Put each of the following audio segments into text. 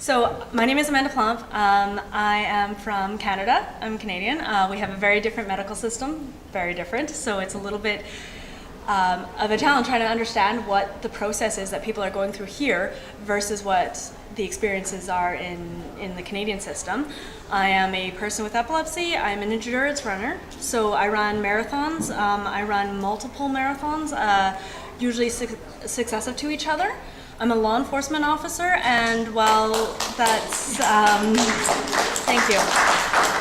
So my name is Amanda Plomp. I am from Canada. I'm Canadian. We have a very different medical system, very different. So it's a little bit of a challenge trying to understand what the process is that people are going through here versus what the experiences are in the Canadian system. I am a person with epilepsy. I'm an endurance runner. So I run marathons. I run multiple marathons, usually successive to each other. I'm a law enforcement officer, and while that's, thank you,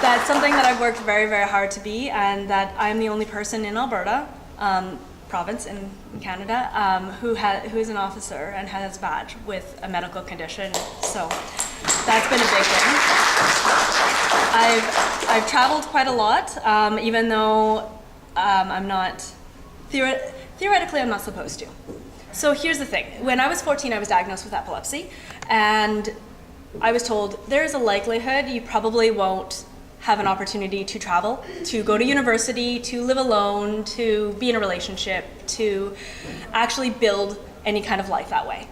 that's something that I've worked very, very hard to be, and that I'm the only person in Alberta, province in Canada, who is an officer and has a badge with a medical condition. So that's been a big thing. I've traveled quite a lot, even though I'm not, theoretically I'm not supposed to. So here's the thing. When I was 14, I was diagnosed with epilepsy, and I was told there's a likelihood you probably won't have an opportunity to travel, to go to university, to live alone, to be in a relationship, to actually build any kind of life that way.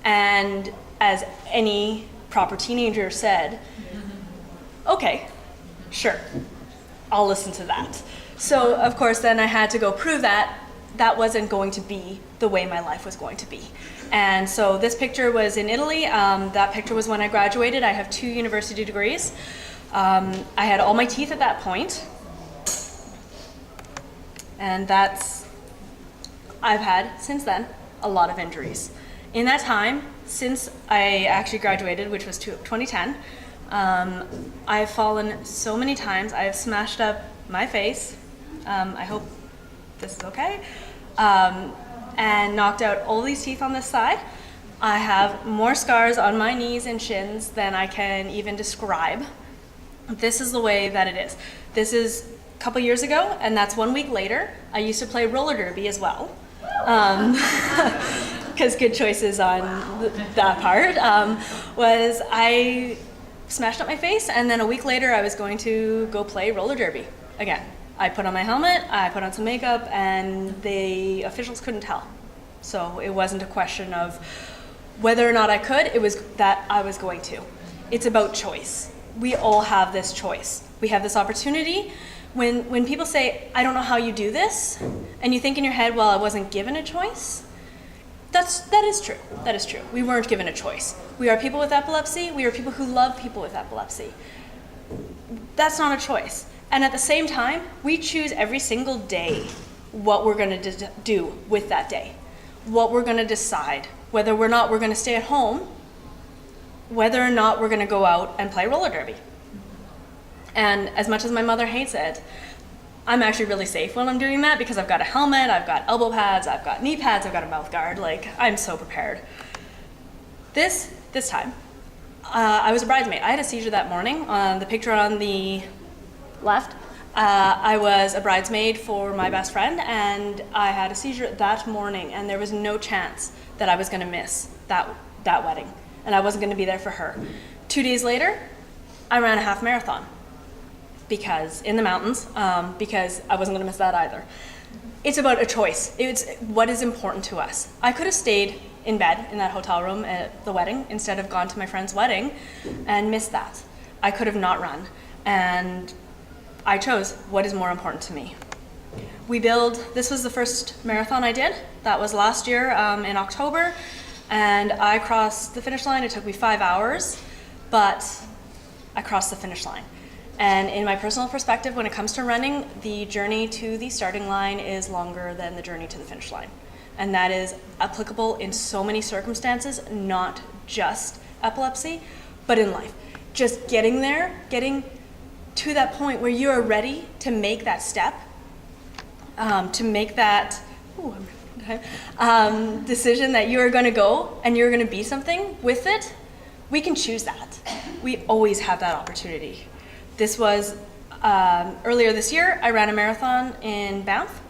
And as any proper teenager said, okay, sure, I'll listen to that. So of course then I had to go prove that that wasn't going to be the way my life was going to be. And so this picture was in Italy. That picture was when I graduated. I have 2 university degrees. I had all my teeth at that point. And I've had, since then, a lot of injuries. In that time, since I actually graduated, which was 2010, I've fallen so many times. I've smashed up my face. I hope this is okay. And knocked out all these teeth on this side. I have more scars on my knees and shins than I can even describe. This is the way that it is. This is a couple years ago, and that's 1 week later. I used to play roller derby as well. Because good choices on that part. Was I smashed up my face, and then a week later I was going to go play roller derby again. I put on my helmet, I put on some makeup, and the officials couldn't tell. So it wasn't a question of whether or not I could, it was that I was going to. It's about choice. We all have this choice. We have this opportunity. When people say, I don't know how you do this, and you think in your head, well, I wasn't given a choice, that is true. That is true. We weren't given a choice. We are people with epilepsy. We are people who love people with epilepsy. That's not a choice. And at the same time, we choose every single day what we're going to do with that day, what we're going to decide, whether or not we're going to stay at home, whether or not we're going to go out and play roller derby. And as much as my mother hates it, I'm actually really safe when I'm doing that because I've got a helmet, I've got elbow pads, I've got knee pads, I've got a mouth guard. Like, I'm so prepared. This time, I was a bridesmaid. I had a seizure that morning. The picture on the left, I was a bridesmaid for my best friend, and I had a seizure that morning, and there was no chance that I was going to miss that wedding, and I wasn't going to be there for her. 2 days later, I ran a half marathon because in the mountains, because I wasn't going to miss that either. It's about a choice. It's what is important to us. I could have stayed in bed in that hotel room at the wedding instead of gone to my friend's wedding and missed that. I could have not run, and I chose what is more important to me. This was the first marathon I did. That was last year in October, and I crossed the finish line. It took me 5 hours, but I crossed the finish line. And in my personal perspective, when it comes to running, the journey to the starting line is longer than the journey to the finish line. And that is applicable in so many circumstances, not just epilepsy, but in life. Just getting there, getting to that point where you are ready to make that step, to make that decision that you are going to go and you're going to be something with it, we can choose that. We always have that opportunity. This was earlier this year. I ran a marathon in Banff,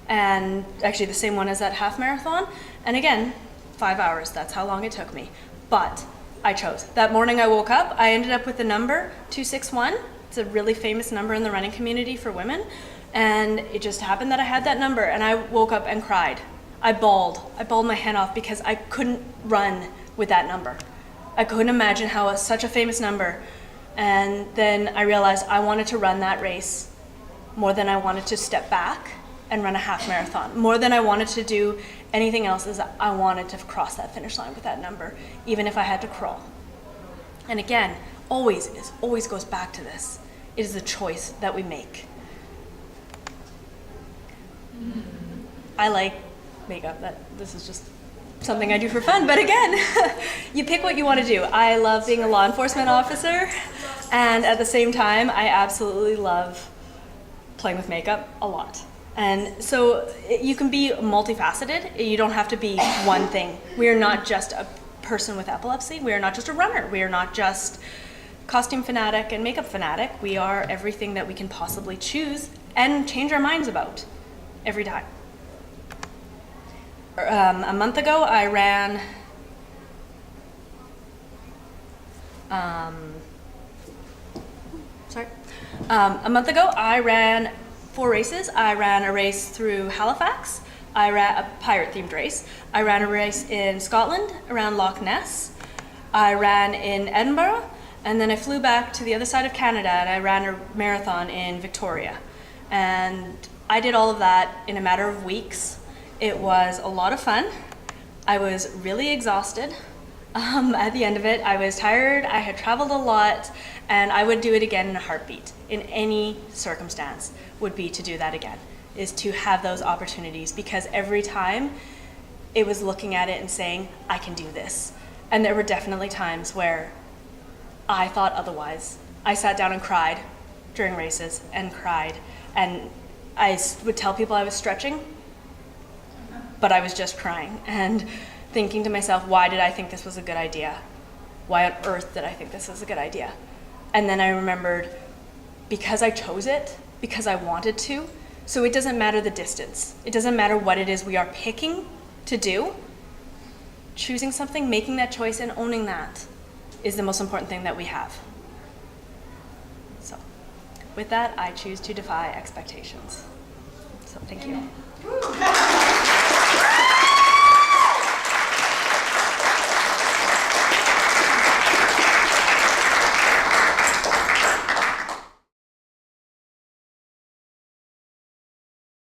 and actually the same one as that half marathon. And again, 5 hours. That's how long it took me. But I chose. That morning I woke up. I ended up with the number 261. It's a really famous number in the running community for women. And it just happened that I had that number, and I woke up and cried. I bawled my head off because I couldn't run with that number. I couldn't imagine how such a famous number. And then I realized I wanted to run that race more than I wanted to step back and run a half marathon. More than I wanted to do anything else is I wanted to cross that finish line with that number, even if I had to crawl. And again, always goes back to this. It is a choice that we make. I like makeup. This is just something I do for fun, but again, you pick what you want to do. I love being a law enforcement officer, and at the same time, I absolutely love playing with makeup a lot. And so you can be multifaceted. You don't have to be one thing. We are not just a person with epilepsy. We are not just a runner. We are not just costume fanatic and makeup fanatic. We are everything that we can possibly choose and change our minds about every time. A month ago, I ran a month ago, I ran 4 races. I ran a race through Halifax. I ran a pirate-themed race. I ran a race in Scotland around Loch Ness. I ran in Edinburgh, and then I flew back to the other side of Canada, and I ran a marathon in Victoria. And I did all of that in a matter of weeks. It was a lot of fun. I was really exhausted. At the end of it, I was tired, I had traveled a lot, and I would do it again in a heartbeat. In any circumstance would be to do that again, is to have those opportunities, because every time it was looking at it and saying, I can do this. And there were definitely times where I thought otherwise. I sat down and cried during races and cried, and I would tell people I was stretching, but I was just crying and thinking to myself, why did I think this was a good idea? Why on earth did I think this was a good idea? And then I remembered, because I chose it, because I wanted to, so it doesn't matter the distance. It doesn't matter what it is we are picking to do. Choosing something, making that choice, and owning that is the most important thing that we have. So with that, I choose to defy expectations. So thank you.